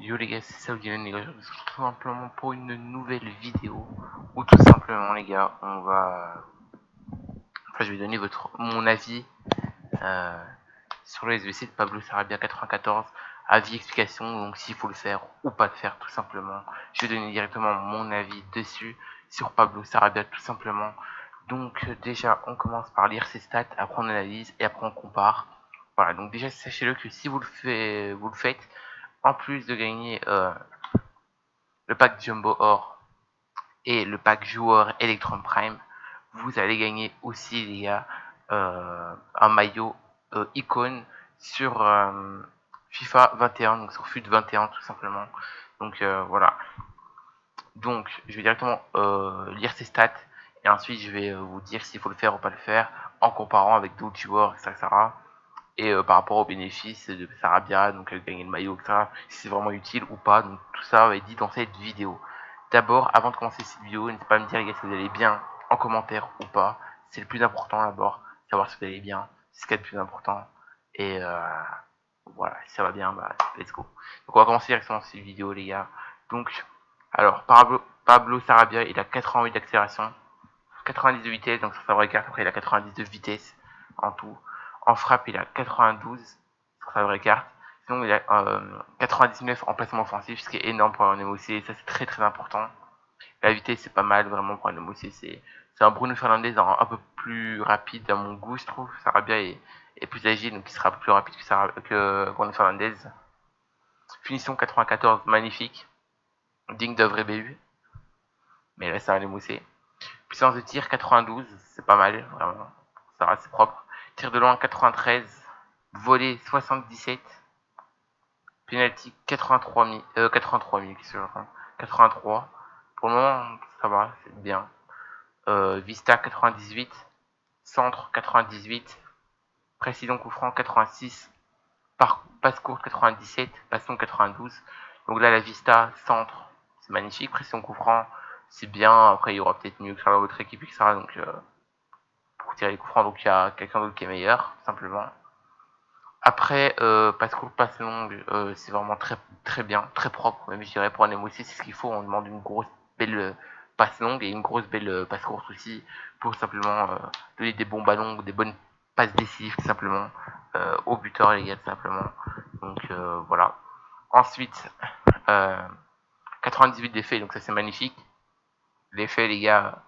Yo les gars, c'est Saoudian les gars, je vous retrouve tout simplement pour une nouvelle vidéo où tout simplement les gars, je vais donner mon avis euh, sur le SVC de Pablo Sarabia 94, avis, explication, donc s'il faut le faire ou pas le faire tout simplement. Je vais donner directement mon avis dessus sur Pablo Sarabia tout simplement. Donc déjà on commence par lire ses stats, après on analyse et après on compare. Voilà, donc déjà sachez-le que si vous le faites, en plus de gagner le pack Jumbo Or et le pack joueur Electron Prime, vous allez gagner aussi les gars un maillot icône sur FIFA 21, donc sur FUT 21 tout simplement. Donc voilà. Donc je vais directement lire ces stats et ensuite je vais vous dire s'il faut le faire ou pas le faire en comparant avec d'autres joueurs, etc. Et par rapport aux bénéfices de Sarabia, donc gagner le maillot, etc., si c'est vraiment utile ou pas. Donc tout ça va être dit dans cette vidéo. D'abord, avant de commencer cette vidéo, n'hésitez pas à me dire les gars si vous allez bien en commentaire ou pas. C'est le plus important d'abord, savoir si vous allez bien, c'est ce qui est le plus important. Et voilà, si ça va bien, bah let's go. Donc on va commencer directement cette vidéo les gars. Donc, alors Pablo Sarabia, il a 88 d'accélération, 90 de vitesse, donc sur sa vraie carte, après il a 90 de vitesse en tout. En frappe, il a 92 sur sa vraie carte. Sinon, il a 99 en placement offensif, ce qui est énorme pour un MOC, et ça c'est très très important. La vitesse, c'est pas mal vraiment pour un MOC. C'est un Bruno Fernandes un peu plus rapide à mon goût, je trouve. Sarabia est plus agile, donc il sera plus rapide que Bruno Fernandes. Finition 94, magnifique. Digne de vrai BU. Mais là, c'est un MOC. Puissance de tir 92, c'est pas mal, vraiment. Ça reste propre. Tir de loin 93. Volée 77. Penalty 83 000. 83 000, qu'est-ce que je raconte 83. Pour le moment, ça va, c'est bien. Vista 98. Centre 98. Précision coup franc 86. Passe courte 97. Passe long 92. Donc là, la Vista, centre, c'est magnifique. Précision coup franc, c'est bien. Après, il y aura peut-être mieux que ça dans votre équipe, etc. Donc, pour tirer les coups francs, donc il y a quelqu'un d'autre qui est meilleur, simplement. Après, passe court, passe longue, c'est vraiment très très bien, très propre, même je dirais pour un MOC, c'est ce qu'il faut. On demande une grosse belle passe longue et une grosse belle passe courte aussi pour simplement donner des bons ballons, des bonnes passes décisives tout simplement au buteur les gars tout simplement. Donc voilà. Ensuite, 98 d'effet, donc ça c'est magnifique. L'effet les gars,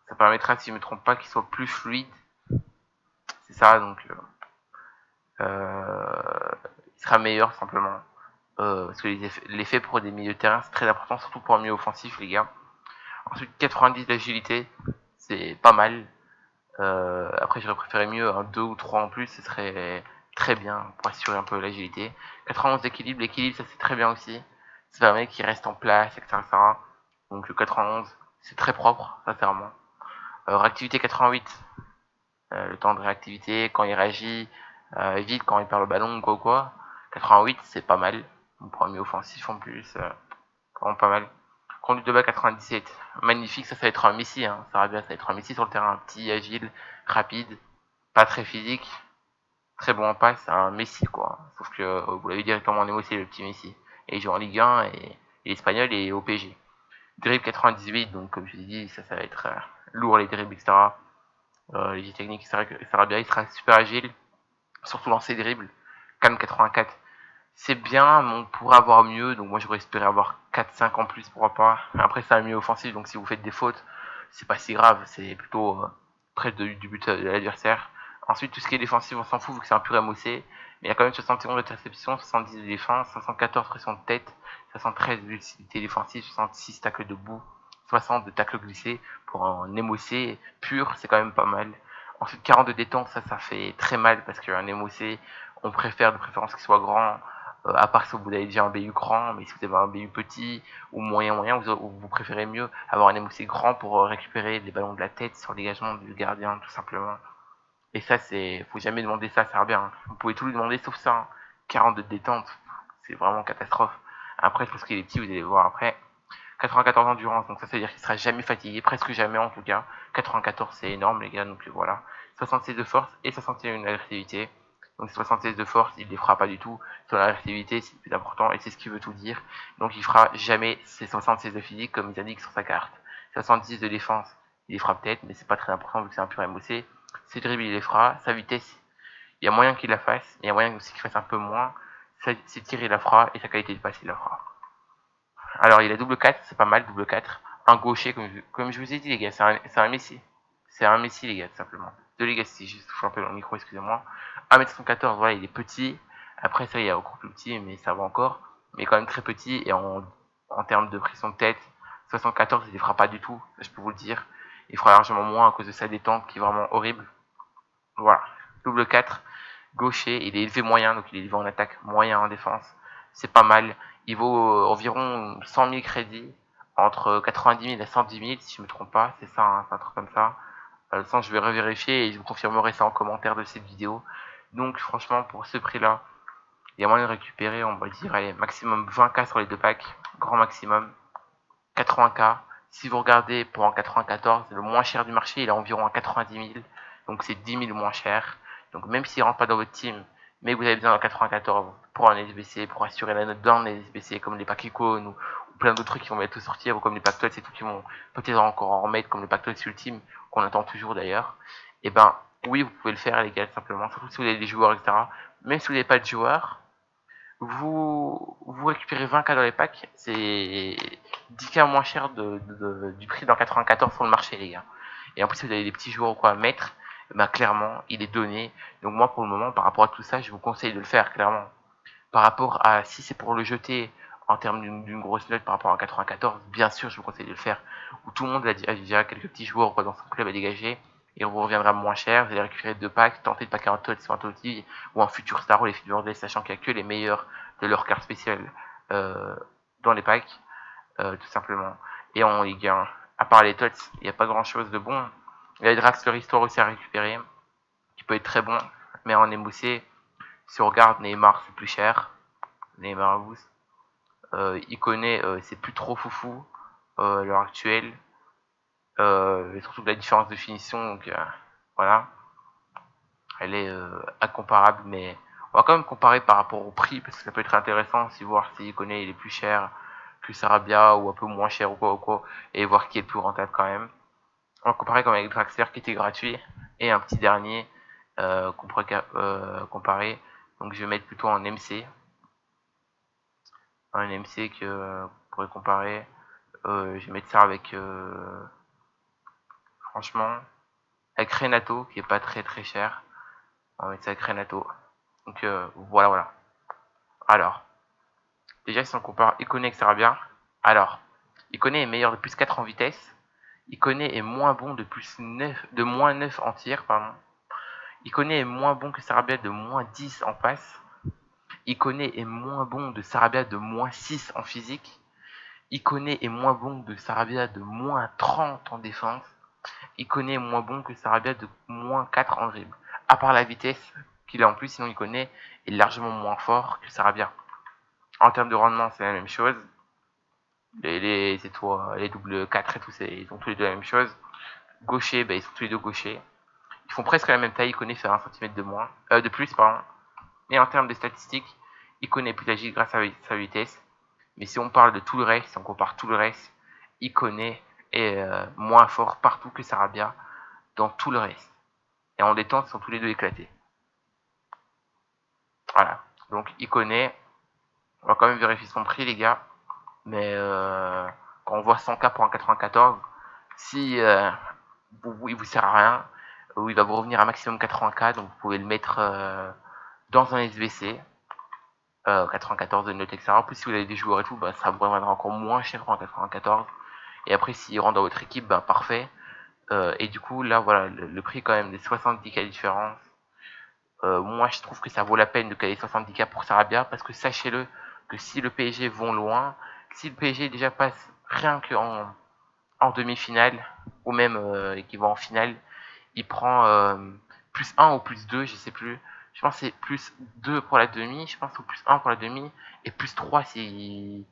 ça permettra si je ne me trompe pas qu'il soit plus fluide. C'est ça donc. Il sera meilleur simplement. Parce que l'effet pour des milieux de terrain c'est très important, surtout pour un milieu offensif les gars. Ensuite 90 d'agilité, c'est pas mal. Après j'aurais préféré mieux un 2 ou 3 en plus, ce serait très bien pour assurer un peu l'agilité. 91 d'équilibre, l'équilibre ça c'est très bien aussi. Ça permet qu'il reste en place, etc. Donc le 91 c'est très propre, sincèrement. Réactivité 88, le temps de réactivité, quand il réagit vite, quand il perd le ballon ou quoi. 88, c'est pas mal. Mon premier offensif en plus, vraiment pas mal. Conduite de balle 97, magnifique, ça va être un Messi, hein. Ça va être un Messi sur le terrain, petit, agile, rapide, pas très physique, très bon en passe, un Messi quoi. Sauf que vous l'avez directement en émotion, le petit Messi. Et il joue en Ligue 1 et l'espagnol est au PSG. Dribble 98, donc comme je l'ai dit, ça va être lourd les dribbles, etc. Les techniques, Sarabia, il sera super agile, surtout lancer dribble. Calme 84, c'est bien, mais on pourrait avoir mieux. Donc moi j'aurais espéré avoir 4-5 en plus, pourquoi pas. Après c'est un milieu offensif, donc si vous faites des fautes, c'est pas si grave, c'est plutôt près du but de l'adversaire. Ensuite tout ce qui est défensif, on s'en fout vu que c'est un pur MOC. Mais il y a quand même 71 d'interception, 70 de défense, 514 pression de tête, 73 de lucidité défensive, 66 tacles debout, 60 de tacles glissés. Pour un MOC pur, c'est quand même pas mal. Ensuite 40 de détente, ça fait très mal parce qu'un MOC, on préfère de préférence qu'il soit grand. À part si vous avez déjà un BU grand, mais si vous avez un BU petit ou moyen, vous préférez mieux avoir un MOC grand pour récupérer des ballons de la tête sur le dégagement du gardien, tout simplement. Et ça, faut jamais demander ça, ça sert bien. Hein. Vous pouvez tout lui demander sauf ça. Hein. 40 de détente, c'est vraiment catastrophe. Après, parce qu'il est petit, vous allez voir après. 94 endurance, donc ça veut dire qu'il sera jamais fatigué, presque jamais en tout cas. 94 c'est énorme les gars, donc voilà. 66 de force et 61 d'agressivité. Donc 76 de force, il les fera pas du tout. Sur la réactivité, c'est le plus important et c'est ce qui veut tout dire. Donc il fera jamais ses 76 de physique comme il indique sur sa carte. 70 de défense, il les fera peut-être, mais c'est pas très important vu que c'est un pur MOC. Ses dribbles, il les fera. Sa vitesse, il y a moyen qu'il la fasse, il y a moyen aussi qu'il fasse un peu moins. Ses tirs, il la fera et sa qualité de passe, il la fera. Alors il a double 4, c'est pas mal, double 4. Un gaucher, comme je vous ai dit les gars, c'est un Messi. C'est un Messi les gars, tout simplement. De Legacy, je touche un peu dans le micro, excusez-moi. 1m74, voilà, il est petit. Après ça, il est encore plus petit, mais ça va encore. Mais quand même très petit, et en termes de pression de tête, 74, il ne fera pas du tout, je peux vous le dire. Il fera largement moins à cause de sa détente, qui est vraiment horrible. Voilà, double 4, gaucher, il est élevé moyen, donc il est élevé en attaque, moyen en défense. C'est pas mal. Il vaut environ 100 000 crédits, entre 90 000 et 110 000, si je me trompe pas, c'est ça, hein, c'est un truc comme ça. Ça, je vais revérifier et je vous confirmerai ça en commentaire de cette vidéo. Donc, franchement, pour ce prix-là, il y a moyen de récupérer, on va dire, allez, maximum 20K sur les deux packs, grand maximum, 80K. Si vous regardez pour un 94, le moins cher du marché, il est environ à 90 000, donc c'est 10 000 moins cher. Donc, même s'il ne rentre pas dans votre team, mais que vous avez besoin d'un 94 pour un SBC, pour assurer la note d'un SBC, comme les packs icônes ou plein d'autres trucs qui vont bientôt sortir, ou comme les packs c'est tout qui vont peut-être encore en remettre, comme les packs Ultime, qu'on attend toujours d'ailleurs, et ben oui, vous pouvez le faire les gars, simplement, surtout si vous avez des joueurs, etc. Même si vous n'avez pas de joueurs, vous récupérez 20K dans les packs, c'est 10K moins cher du prix d'un 94 sur le marché les gars. Et en plus si vous avez des petits joueurs ou quoi à mettre, ben clairement il est donné. Donc moi pour le moment par rapport à tout ça, je vous conseille de le faire clairement. Par rapport à si c'est pour le jeter en termes d'une grosse note par rapport à 94, bien sûr je vous conseille de le faire. Où tout le monde a déjà quelques petits joueurs dans son club à dégager et on vous reviendra moins cher. Vous allez récupérer 2 packs, tenter de packer un tot sur un toti ou un futur star ou les futurs day, sachant qu'il n'y a que les meilleurs de leur carte spéciale dans les packs, tout simplement. Et en Ligue 1, à part les tots, il n'y a pas grand chose de bon. Il y a le Draxler Histoire aussi à récupérer, qui peut être très bon, mais en émoussé, si on regarde Neymar, c'est plus cher. Neymar Boost. Iconé, c'est plus trop foufou à l'heure actuelle. Et surtout que la différence de finition, donc voilà, elle est incomparable, mais on va quand même comparer par rapport au prix, parce que ça peut être intéressant, si voir si Iconé il est plus cher que Sarabia, ou un peu moins cher ou quoi, et voir qui est le plus rentable quand même. On va comparer comme avec Draxler qui était gratuit, et un petit dernier qu'on pourrait comparer, donc je vais mettre plutôt un MC, que on pourrait comparer. Je vais mettre ça avec franchement avec Renato qui est pas très cher. On va mettre ça avec Renato. Donc voilà. Alors, déjà si on compare Iconé avec Sarabia, alors Iconé est meilleur de plus 4 en vitesse. Iconé est moins bon de moins 9 en tir, pardon. Iconé est moins bon que Sarabia de moins 10 en passe. Iconé est moins bon de Sarabia de moins 6 en physique. Iconé est moins bon que Sarabia de moins 30 en défense. Iconé est moins bon que Sarabia de moins 4 en dribble. À part la vitesse qu'il a en plus, sinon Iconé est largement moins fort que Sarabia. En termes de rendement, c'est la même chose. Les double 4 et tout, ils ont tous les deux la même chose. Gaucher, ils sont tous les deux gauchers. Ils font presque la même taille. Iconé fait 1 cm de plus, pardon. Mais en termes de statistiques, Iconé est plus agile grâce à sa vitesse. Mais si on parle de tout le reste, si on compare tout le reste, Iconé est moins fort partout que Sarabia dans tout le reste. Et en détente, ils sont tous les deux éclatés. Voilà. Donc Iconé, on va quand même vérifier son prix les gars. Mais quand on voit 100K pour un 94, si il vous sert à rien, ou il va vous revenir à maximum 80K, donc vous pouvez le mettre dans un SBC. 94 de note, etc. En plus, si vous avez des joueurs et tout, ça vous reviendra encore moins cher pour un 94. Et après, s'il rentre dans votre équipe, parfait. Et du coup, là, voilà, le prix quand même des 70K différence. Moi, je trouve que ça vaut la peine de caler 70K pour Sarabia, parce que sachez-le, que si le PSG vont loin, si le PSG déjà passe rien qu'en demi-finale, ou même qui va en finale, il prend plus 1 ou plus 2, je sais plus. Je pense que c'est plus 2 pour la demi, je pense, ou plus 1 pour la demi, et plus 3 s'ils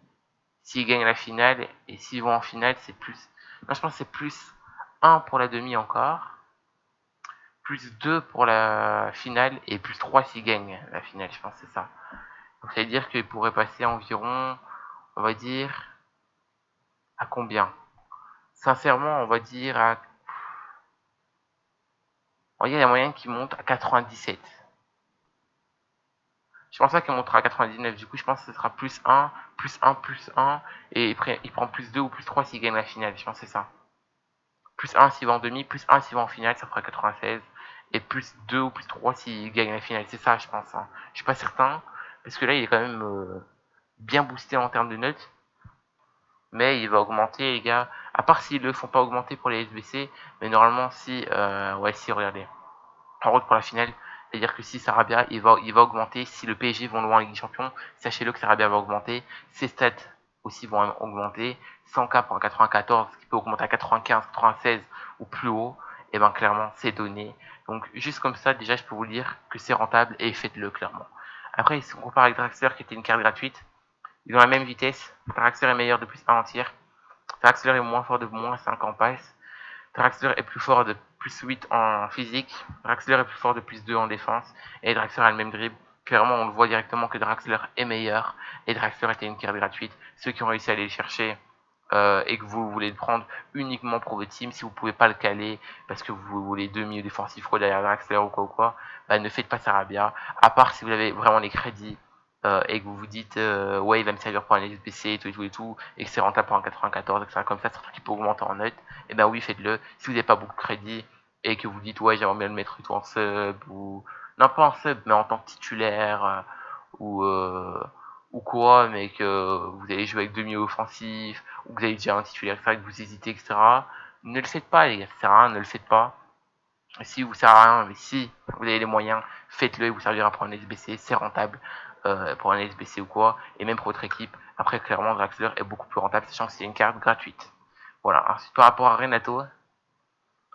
gagnent la finale, et s'ils vont en finale, c'est plus... Non, je pense que c'est plus 1 pour la demi encore, plus 2 pour la finale et plus 3 s'il gagne la finale, je pense que c'est ça. Donc ça veut dire qu'il pourrait passer environ, on va dire, à combien? Sincèrement, on va dire à... il y a moyen qu'il monte à 97. Je pense pas qu'il montera à 99. Du coup, je pense que ce sera plus 1, plus 1, plus 1. Et il prend plus 2 ou plus 3 s'il gagne la finale. Je pense que c'est ça. Plus 1 s'il va en demi, plus 1 s'il va en finale, ça fera 96. Et plus 2 ou plus 3 s'il gagne la finale. C'est ça, je pense. Hein. Je suis pas certain. Parce que là, il est quand même bien boosté en termes de notes. Mais il va augmenter, les gars. À part s'ils le font pas augmenter pour les SBC. Mais normalement, si... ouais, si, regardez. En route pour la finale, c'est-à-dire que si Sarabia il va augmenter, si le PSG vont loin en Ligue des Champions, sachez-le que Sarabia va augmenter, ses stats aussi vont augmenter, 100K pour un 94 qui peut augmenter à 95, 96 ou plus haut, et bien clairement c'est donné. Donc juste comme ça déjà je peux vous dire que c'est rentable et faites-le clairement. Après si on compare avec Draxler qui était une carte gratuite, ils ont la même vitesse, Draxler est meilleur de plus 1 en tir, Draxler est moins fort de moins 5 en passe, Draxler est plus fort de plus 8 en physique, Draxler est plus fort de plus 2 en défense, et Draxler a le même dribble. Clairement, on le voit directement que Draxler est meilleur, et Draxler était une carte gratuite. Ceux qui ont réussi à aller le chercher, et que vous voulez le prendre uniquement pour votre team, si vous ne pouvez pas le caler, parce que vous voulez deux milieux défensifs derrière Draxler ou quoi, bah, ne faites pas Sarabia, à part si vous avez vraiment les crédits, et que vous vous dites ouais il va me servir pour un SBC et tout et que c'est rentable pour un 94 etc comme ça, c'est un truc qui peut augmenter en note, et ben oui faites-le. Si vous n'avez pas beaucoup de crédit et que vous dites ouais j'aimerais bien le mettre tout en sub, ou non pas en sub mais en tant que titulaire, ou quoi, mais que vous allez jouer avec deux milieux offensifs ou que vous avez déjà un titulaire que vous hésitez etc, ne le faites pas les gars, ça sert à rien, ne le faites pas. Si vous sert à rien, mais si vous avez les moyens, faites-le, il vous servira pour un SBC, c'est rentable pour un SBC ou quoi, et même pour votre équipe. Après, clairement, Draxler est beaucoup plus rentable, sachant que c'est une carte gratuite. Voilà, ensuite par rapport à Renato,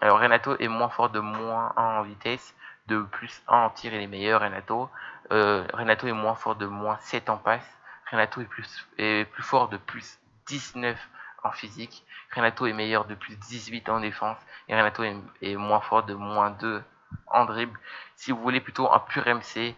alors Renato est moins fort de moins 1 en vitesse, de plus 1 en tir, il est meilleur Renato. Renato est moins fort de moins 7 en passe, Renato est plus fort de plus 19 en physique, Renato est meilleur de plus 18 en défense, et Renato est moins fort de moins 2 en dribble. Si vous voulez plutôt un pur MC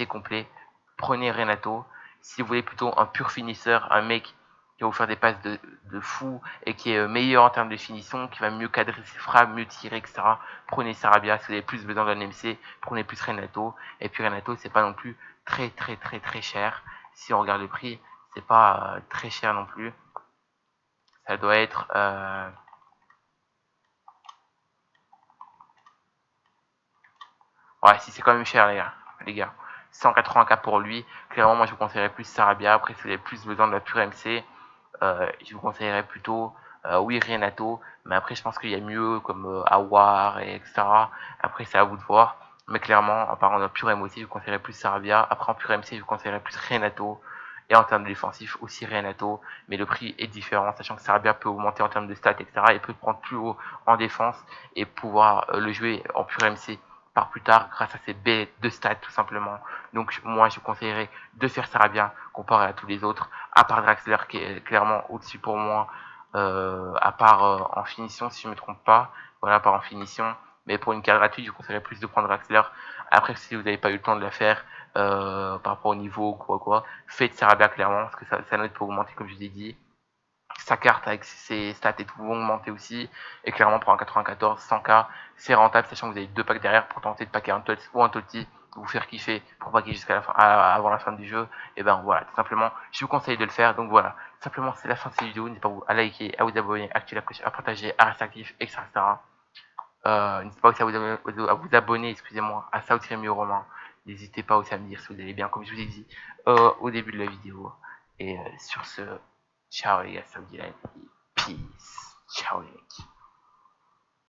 complet, prenez Renato. Si vous voulez plutôt un pur finisseur, un mec qui va vous faire des passes de fou et qui est meilleur en termes de finition, qui va mieux cadrer ses frappes, mieux tirer, etc. Prenez Sarabia. Si vous avez plus besoin d'un MC, prenez plus Renato. Et puis Renato, c'est pas non plus très cher. Si on regarde le prix, c'est pas très cher non plus. Ça doit être... Ouais, si c'est quand même cher, les gars. 180K pour lui. Clairement, moi, je vous conseillerais plus Sarabia. Après, si vous avez plus besoin de la pure MC, je vous conseillerais plutôt, oui, Renato. Mais après, je pense qu'il y a mieux, comme Awar, et etc. Après, c'est à vous de voir. Mais clairement, en parlant de pure MC, je vous conseillerais plus Sarabia. Après, en pure MC, je vous conseillerais plus Renato. Et en termes de défensif, aussi Renato. Mais le prix est différent, sachant que Sarabia peut augmenter en termes de stats, etc. Et peut prendre plus haut en défense et pouvoir le jouer en pure MC par plus tard grâce à ses baies de stats tout simplement. Donc moi je vous conseillerais de faire Sarabia comparé à tous les autres, à part Draxler qui est clairement au-dessus pour moi, à part en finition si je ne me trompe pas, voilà, à part en finition, mais pour une carte gratuite je vous conseillerais plus de prendre Draxler. Après si vous n'avez pas eu le temps de la faire par rapport au niveau quoi, faites Sarabia clairement parce que sa note peut augmenter comme je vous ai dit. Sa carte avec ses stats et tout vont augmenter aussi. Et clairement, pour un 94, 100K, c'est rentable, sachant que vous avez deux packs derrière pour tenter de packer un Tots ou un Totti, vous faire kiffer pour packer jusqu'à la fin, avant la fin du jeu. Et ben voilà, tout simplement, je vous conseille de le faire. Donc voilà, simplement, c'est la fin de cette vidéo. N'hésitez pas à liker, à vous abonner, à activer la cloche, à partager, à rester actif, etc. N'hésitez pas aussi à vous abonner, excusez-moi, à South Rémi Romain. N'hésitez pas aussi à me dire si vous allez bien, comme je vous ai dit au début de la vidéo. Et sur ce, ciao les gars, ça vous dit peace. Ciao les mecs.